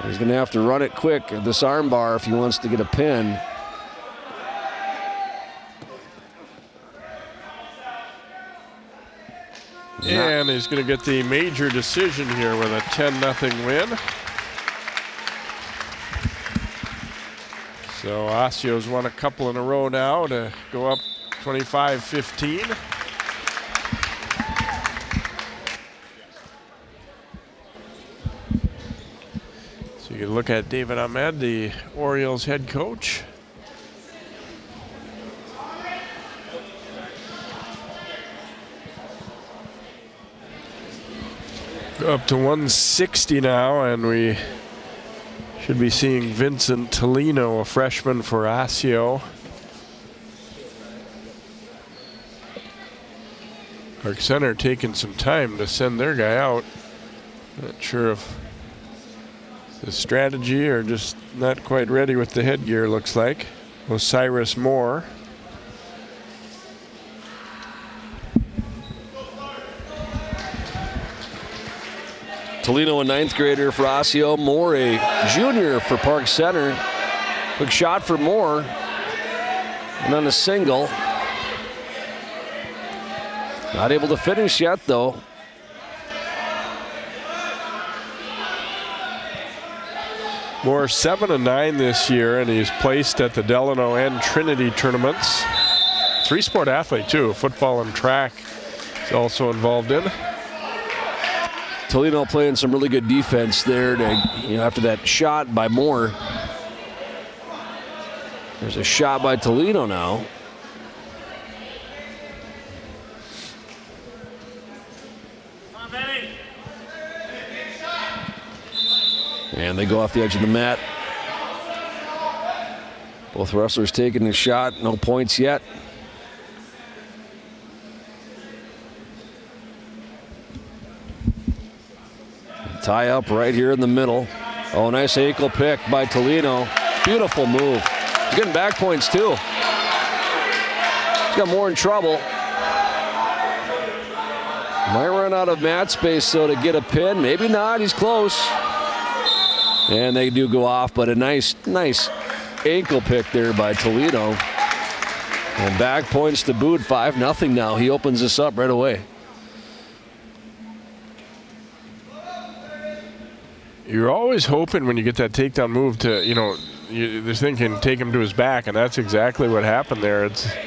He's going to have to run it quick at this arm bar if he wants to get a pin. And he's going to get the major decision here with a 10-0 win. So Osseo's won a couple in a row now to go up 25-15. So you can look at David Ahmed, the Orioles head coach. Up to 160 now, and we should be seeing Vincent Tolino, a freshman for Osseo. Park Center taking some time to send their guy out. Not sure if the strategy or just not quite ready with the headgear, looks like. Osiris Moore. Tolino, a 9th grader for Osseo. Moore, a junior for Park Center. Quick shot for Moore. And on a single. Not able to finish yet, though. Moore 7-9 this year, and he's placed at the Delano and Trinity tournaments. 3-sport athlete, too. Football and track he's also involved in. Tolino playing some really good defense there to, after that shot by Moore. There's a shot by Tolino now. And they go off the edge of the mat. Both wrestlers taking a shot, no points yet. Tie up right here in the middle. Oh, nice ankle pick by Tolino. Beautiful move. He's getting back points too. He's got more in trouble. Might run out of mat space though to get a pin. Maybe not, he's close. And they do go off, but a nice ankle pick there by Tolino. And back points to boot, 5-0 now. He opens this up right away. You're always hoping when you get that takedown move to, they're thinking take him to his back, and that's exactly what happened there. It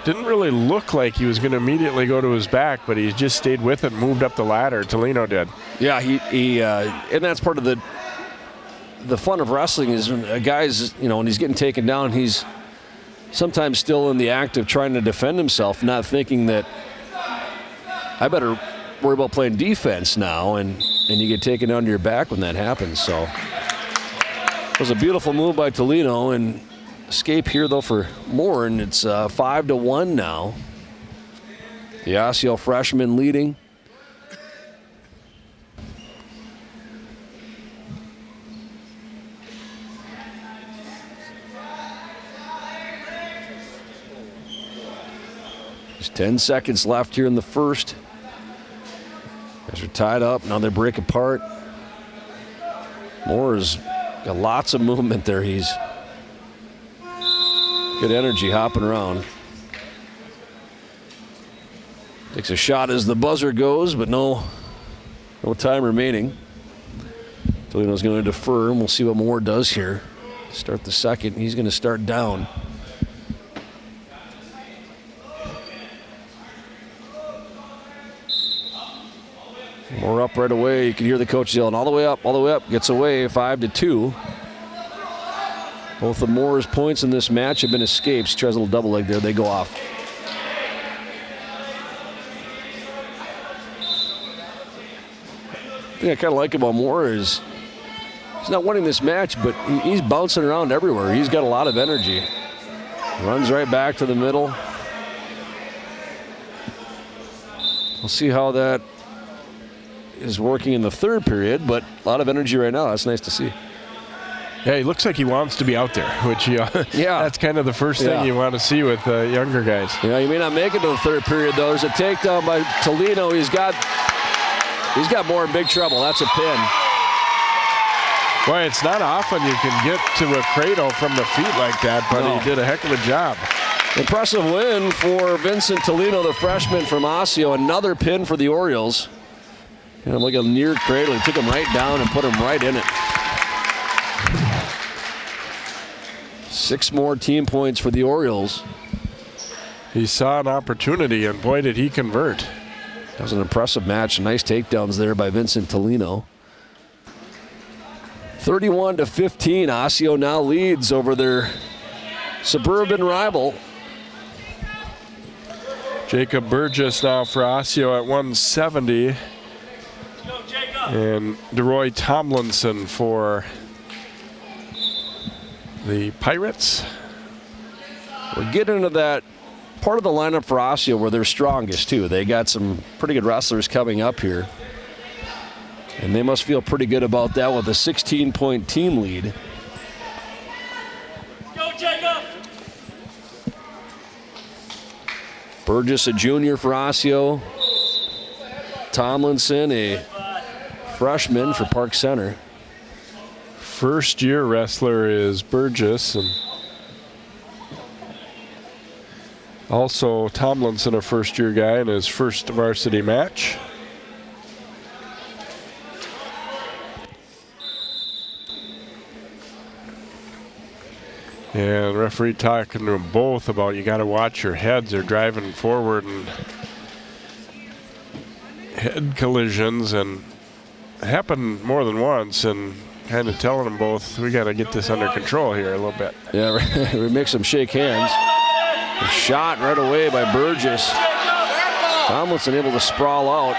didn't really look like he was going to immediately go to his back, but he just stayed with it and moved up the ladder. Tolino did. Yeah, he and that's part of the fun of wrestling is when a guy's, when he's getting taken down, he's sometimes still in the act of trying to defend himself, not thinking that I better worry about playing defense now, and you get taken down to your back when that happens. So it was a beautiful move by Tolino, and escape here though for Moore, and it's 5-1 now. The Osseo freshman leading. There's 10 seconds left here in the first. Guys are tied up. Now they break apart. Moore's got lots of movement there. He's good energy hopping around. Takes a shot as the buzzer goes, but no time remaining. Tolino's going to defer, and we'll see what Moore does here. Start the second. He's going to start down. Moore up right away. You can hear the coach yelling all the way up, gets away, 5-2. Both of Moore's points in this match have been escapes. Tries a little double leg there, they go off. The thing I kind of like about Moore is he's not winning this match, but he's bouncing around everywhere. He's got a lot of energy. Runs right back to the middle. We'll see how that is working in the third period, but a lot of energy right now. That's nice to see. Yeah, he looks like he wants to be out there, which that's kind of the first thing you want to see with younger guys. Yeah, he may not make it to the third period, though. There's a takedown by Tolino. He's got more in big trouble. That's a pin. Boy, it's not often you can get to a cradle from the feet like that, but he did a heck of a job. Impressive win for Vincent Tolino, the freshman from Osseo. Another pin for the Orioles. And like a near cradle. He took him right down and put him right in it. 6 more team points for the Orioles. He saw an opportunity, and boy, did he convert. That was an impressive match. Nice takedowns there by Vincent Tolino. 31-15. Osseo now leads over their suburban rival. Jacob Burgess now for Osseo at 170. And DeRoy Tomlinson for the Pirates. We're getting into that part of the lineup for Osseo where they're strongest, too. They got some pretty good wrestlers coming up here. And they must feel pretty good about that with a 16-point team lead. Go, Jacob! Burgess, a junior for Osseo. Tomlinson, a freshman for Park Center. First-year wrestler is Burgess, and also Tomlinson, a first-year guy in his first varsity match. And referee talking to them both about you got to watch your heads. They're driving forward and head collisions, and it happened more than once, and kind of telling them both, we got to get this under control here a little bit. Yeah, we make them shake hands. A shot right away by Burgess. Tomlinson able to sprawl out.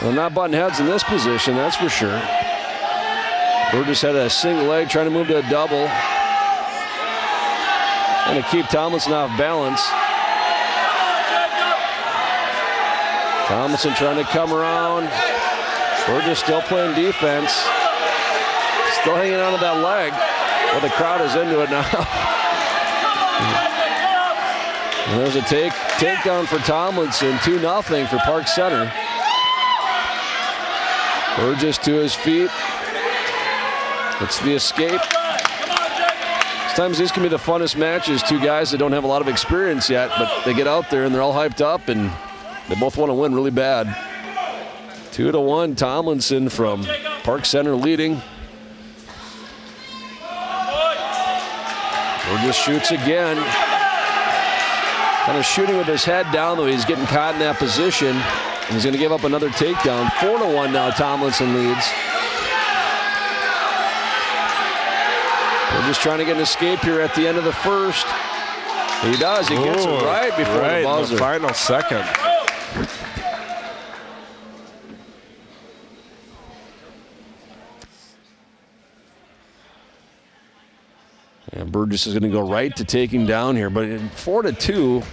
Well, not butting heads in this position, that's for sure. Burgess had a single leg, trying to move to a double. Trying to keep Tomlinson off balance. Tomlinson trying to come around. Burgess still playing defense. Still hanging on to that leg. Well, the crowd is into it now. And there's a takedown for Tomlinson. 2-0 for Park Center. Burgess to his feet. It's the escape. Sometimes these can be the funnest matches. Two guys that don't have a lot of experience yet, but they get out there and they're all hyped up and they both want to win really bad. 2-1, Tomlinson from Park Center leading. Burgess shoots again. Kind of shooting with his head down, though he's getting caught in that position. And he's going to give up another takedown. 4-1 now, Tomlinson leads. We're just trying to get an escape here at the end of the first. He does. He gets it right before the buzzer. In the final second. And Burgess is going to go right to taking down here. But 4-2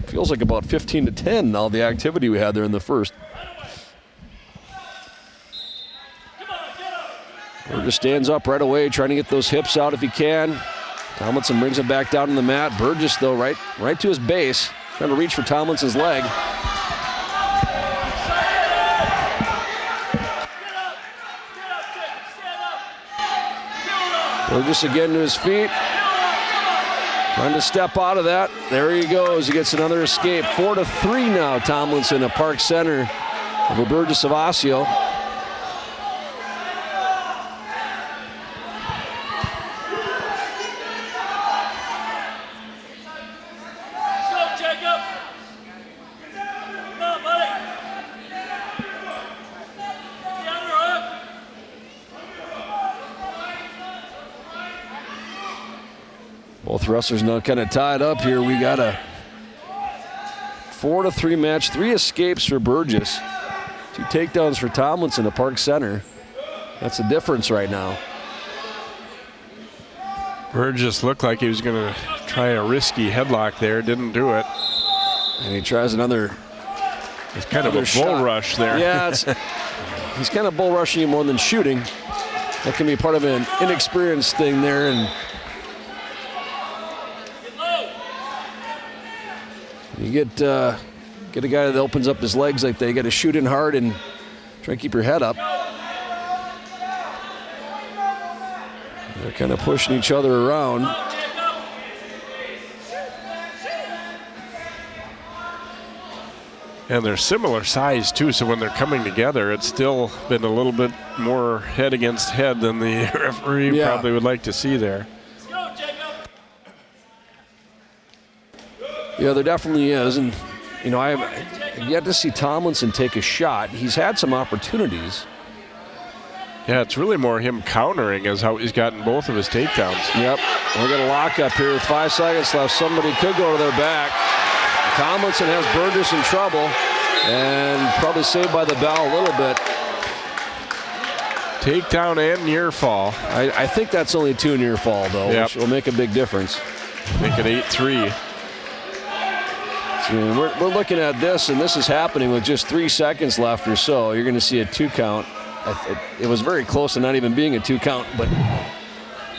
feels like about 15-10 now, the activity we had there in the first. Burgess stands up right away, trying to get those hips out if he can. Tomlinson brings him back down to the mat. Burgess, though, right to his base, trying to reach for Tomlinson's leg. Burgess again to his feet. Trying to step out of that. There he goes. He gets another escape. 4-3 now, Tomlinson at Park Center over Burgess of Osseo. Both wrestlers now kind of tied up here. We got a 4-3 match. 3 escapes for Burgess. 2 takedowns for Tomlinson at Park Center. That's the difference right now. Burgess looked like he was going to try a risky headlock there. Didn't do it. And he tries another. It's kind of a bull rush there. Yeah, he's kind of bull rushing you more than shooting. That can be part of an inexperienced thing there. And you get a guy that opens up his legs like that. You got to shoot in hard and try to keep your head up. They're kind of pushing each other around. And they're similar size, too, so when they're coming together, it's still been a little bit more head against head than the referee probably would like to see there. Yeah, there definitely is. And, you know, I've yet to see Tomlinson take a shot. He's had some opportunities. Yeah, it's really more him countering as how he's gotten both of his takedowns. Yep. We're going to lock up here with 5 seconds left. Somebody could go to their back. Tomlinson has Burgess in trouble and probably saved by the bell a little bit. Takedown and near fall. I think that's only 2 near fall, though, which will make a big difference. Make it 8-3. So we're looking at this, and this is happening with just 3 seconds left or so. You're going to see a 2 count. It was very close to not even being a 2 count, but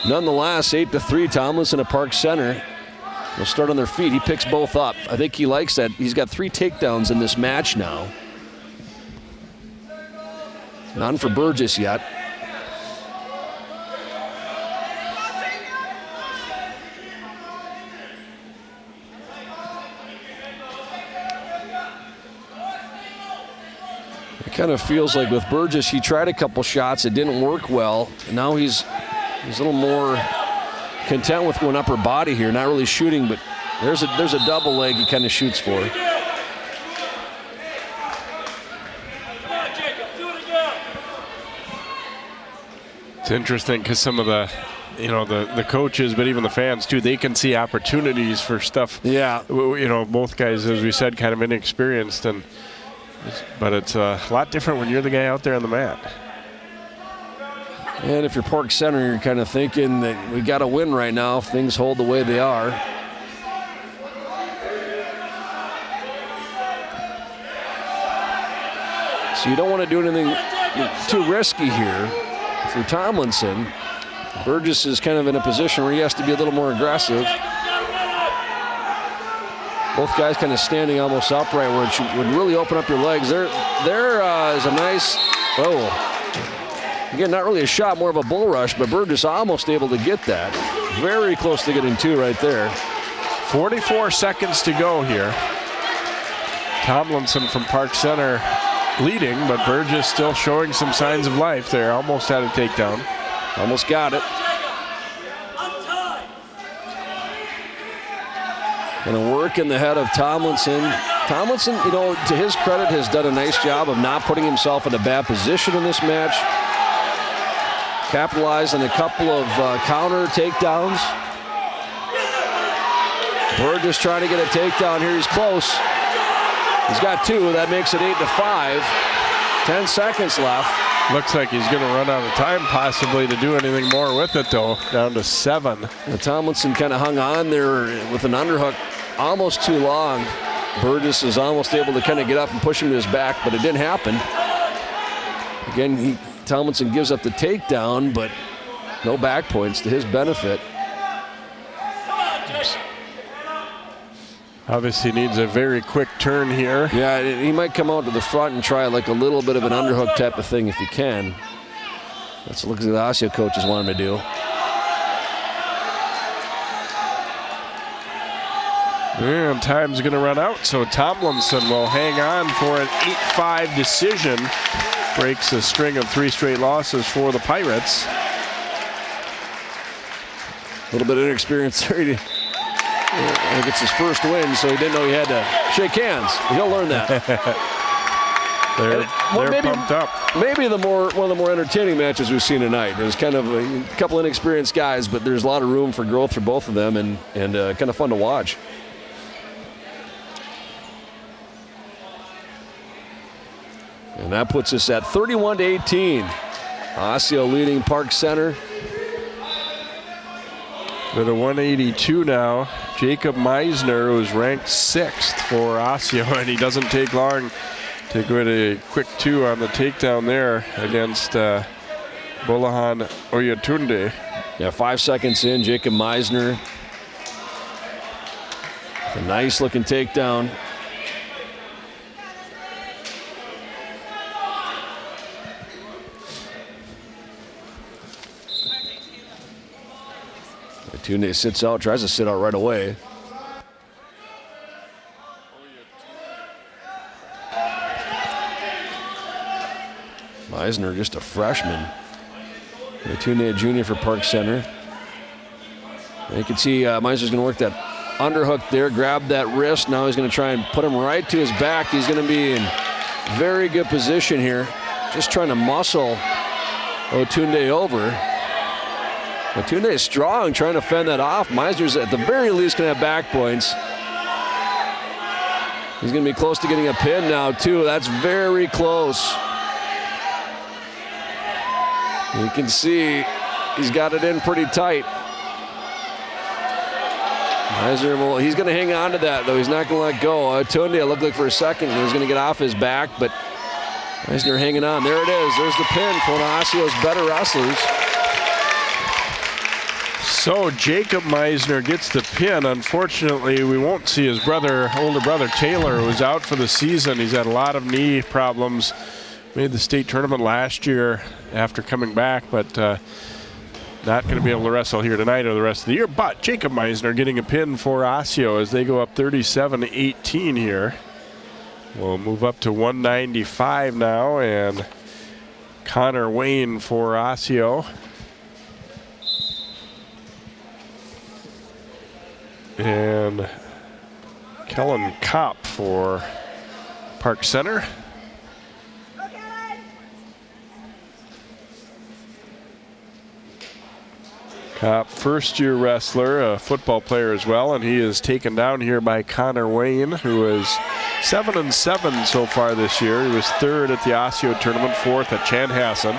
nonetheless, 8-3, Tomlinson at Park Center. They'll start on their feet. He picks both up. I think he likes that. He's got 3 takedowns in this match now. None for Burgess yet. It kind of feels like with Burgess, he tried a couple shots. It didn't work well. And now he's a little more content with going upper body here, not really shooting, but there's a double leg he kind of shoots for. It's interesting because some of the coaches, but even the fans too, they can see opportunities for stuff. Yeah. You know, both guys, as we said, kind of inexperienced, but it's a lot different when you're the guy out there on the mat. And if you're Park Center, you're kind of thinking that we got to win right now if things hold the way they are. So you don't want to do anything too risky here. For Tomlinson, Burgess is kind of in a position where he has to be a little more aggressive. Both guys kind of standing almost upright where it would really open up your legs. There is a nice, again, not really a shot, more of a bull rush, but Burgess almost able to get that. Very close to getting 2 right there. 44 seconds to go here. Tomlinson from Park Center leading, but Burgess still showing some signs of life there. Almost had a takedown. Almost got it. Gonna work in the head of Tomlinson. Tomlinson, you know, to his credit, has done a nice job of not putting himself in a bad position in this match. Capitalized on a couple of counter takedowns. Burgess trying to get a takedown here. He's close. He's got 2. That makes it 8-5. 10 seconds left. Looks like he's going to run out of time possibly to do anything more with it, though. Down to 7. And Tomlinson kind of hung on there with an underhook almost too long. Burgess is almost able to kind of get up and push him to his back, but it didn't happen. Again, Tomlinson gives up the takedown, but no back points to his benefit. Obviously needs a very quick turn here. Yeah, he might come out to the front and try like a little bit of an underhook type of thing if he can. That's what the Osseo coaches want him to do. And time's going to run out, so Tomlinson will hang on for an 8-5 decision. Breaks a string of 3 straight losses for the Pirates. A little bit of inexperience there. I think it's his first win, so he didn't know he had to shake hands. He'll learn that. they're pumped up. Maybe one of the more entertaining matches we've seen tonight. There's kind of a couple inexperienced guys, but there's a lot of room for growth for both of them, and kind of fun to watch. And that puts us at 31-18. Osseo leading Park Center. At a 182 now, Jacob Meisner, who's ranked 6th for Osseo, and he doesn't take long to go to a quick 2 on the takedown there against Bolahan Oyatunde. Yeah, 5 seconds in, Jacob Meisner. A nice looking takedown. Oyatunde sits out, tries to sit out right away. Meisner, just a freshman. Oyatunde, a junior for Park Center. And you can see Meisner's going to work that underhook there, grab that wrist. Now he's going to try and put him right to his back. He's going to be in very good position here. Just trying to muscle Oyatunde over. Oyatunde is strong, trying to fend that off. Meisner's at the very least going to have back points. He's going to be close to getting a pin now, too. That's very close. You can see he's got it in pretty tight. Meisner, well, he's going to hang on to that, though. He's not going to let go. Oyatunde looked like for a second he was going to get off his back, but Meisner hanging on. There it is. There's the pin for one of Osceo's better wrestlers. So Jacob Meisner gets the pin. Unfortunately, we won't see his older brother Taylor, who was out for the season. He's had a lot of knee problems. Made the state tournament last year after coming back, but not going to be able to wrestle here tonight or the rest of the year. But Jacob Meisner getting a pin for Osseo as they go up 37-18 here. We'll move up to 195 now, and Connor Wayne for Osseo. And Kellen Kopp for Park Center. Kopp, first-year wrestler, a football player as well, and he is taken down here by Connor Wayne, who is 7-7 so far this year. He was 3rd at the Osseo tournament, 4th at Chanhassen.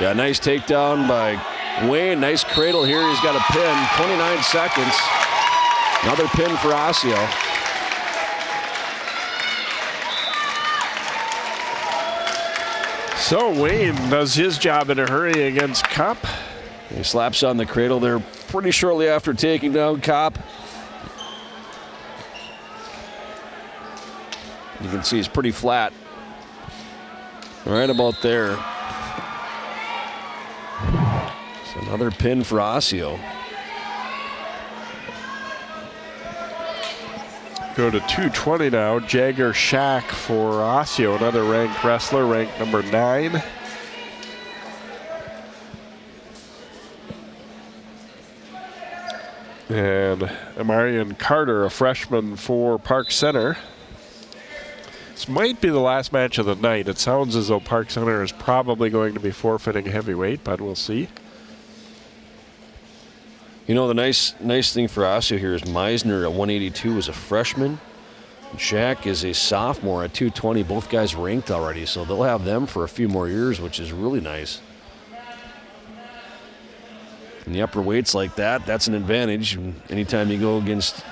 Yeah, nice takedown by Wayne. Nice cradle here. He's got a pin. 29 seconds. Another pin for Osseo. So Wayne does his job in a hurry against Kopp. He slaps on the cradle there pretty shortly after taking down Kopp. You can see he's pretty flat. Right about there. So another pin for Osseo. Go to 220 now. Jagger Shack for Osseo, another ranked wrestler, ranked number 9. And Amarian Carter, a freshman for Park Center. This might be the last match of the night. It sounds as though Park Center is probably going to be forfeiting heavyweight, but we'll see. You know, the nice thing for Osseo here is Meisner at 182 is a freshman. Shack is a sophomore at 220. Both guys ranked already, so they'll have them for a few more years, which is really nice. In the upper weights like that, that's an advantage. Anytime you go against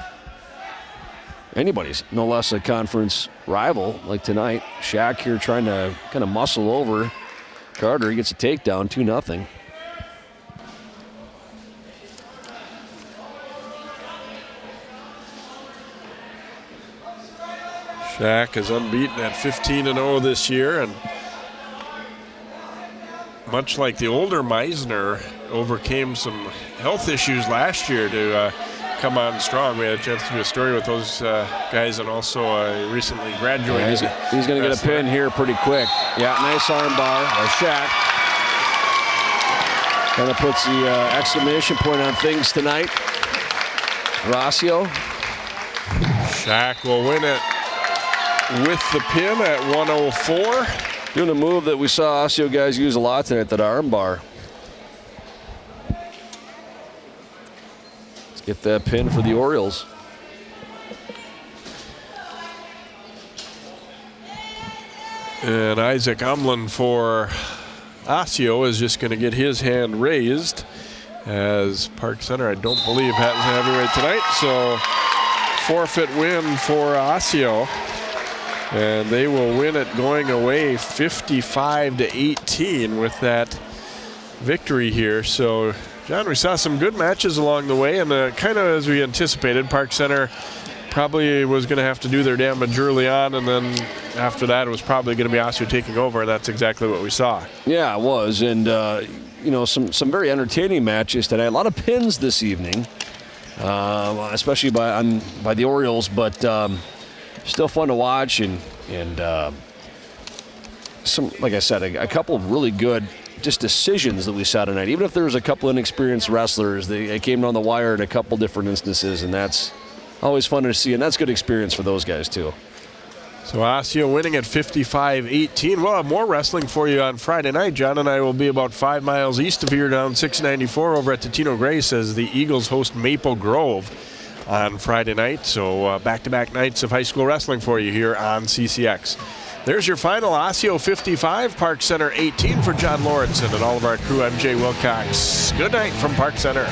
anybody's, no less a conference rival like tonight. Shack here trying to kind of muscle over Carter. He gets a takedown, 2-0. Shack is unbeaten at 15-0 this year, and much like the older Meisner, overcame some health issues last year to come on strong. We had a chance to do a story with those guys, and also recently graduated. Yeah, he's going to get a pin here pretty quick. Yeah, nice arm bar by Shack. Kind of puts the exclamation point on things tonight. Osseo. Shack will win it with the pin at 104. Doing a move that we saw Osseo guys use a lot tonight, that arm bar. Let's get that pin for the Orioles. And Isaac Umlin for Osseo is just going to get his hand raised as Park Center, I don't believe, has a heavyweight tonight. So forfeit win for Osseo. And they will win it going away 55-18 with that victory here. So, John, we saw some good matches along the way, and kind of as we anticipated, Park Center probably was going to have to do their damage early on, and then after that it was probably going to be Osseo taking over, and that's exactly what we saw. Yeah, it was, and some very entertaining matches today. A lot of pins this evening, especially by the Orioles, but still fun to watch, and some, like I said, a couple of really good just decisions that we saw tonight. Even if there was a couple inexperienced wrestlers, they came down the wire in a couple different instances, and that's always fun to see, and that's good experience for those guys too. So Osseo winning at 55-18. We'll have more wrestling for you on Friday night. John and I will be about 5 miles east of here down 694 over at Totino Grace as the Eagles host Maple Grove on Friday night. So back-to-back nights of high school wrestling for you here on CCX. There's your final. Osseo 55, Park Center 18 for John Lawrence and all of our crew. I'm Jay Wilcox. Good night from Park Center.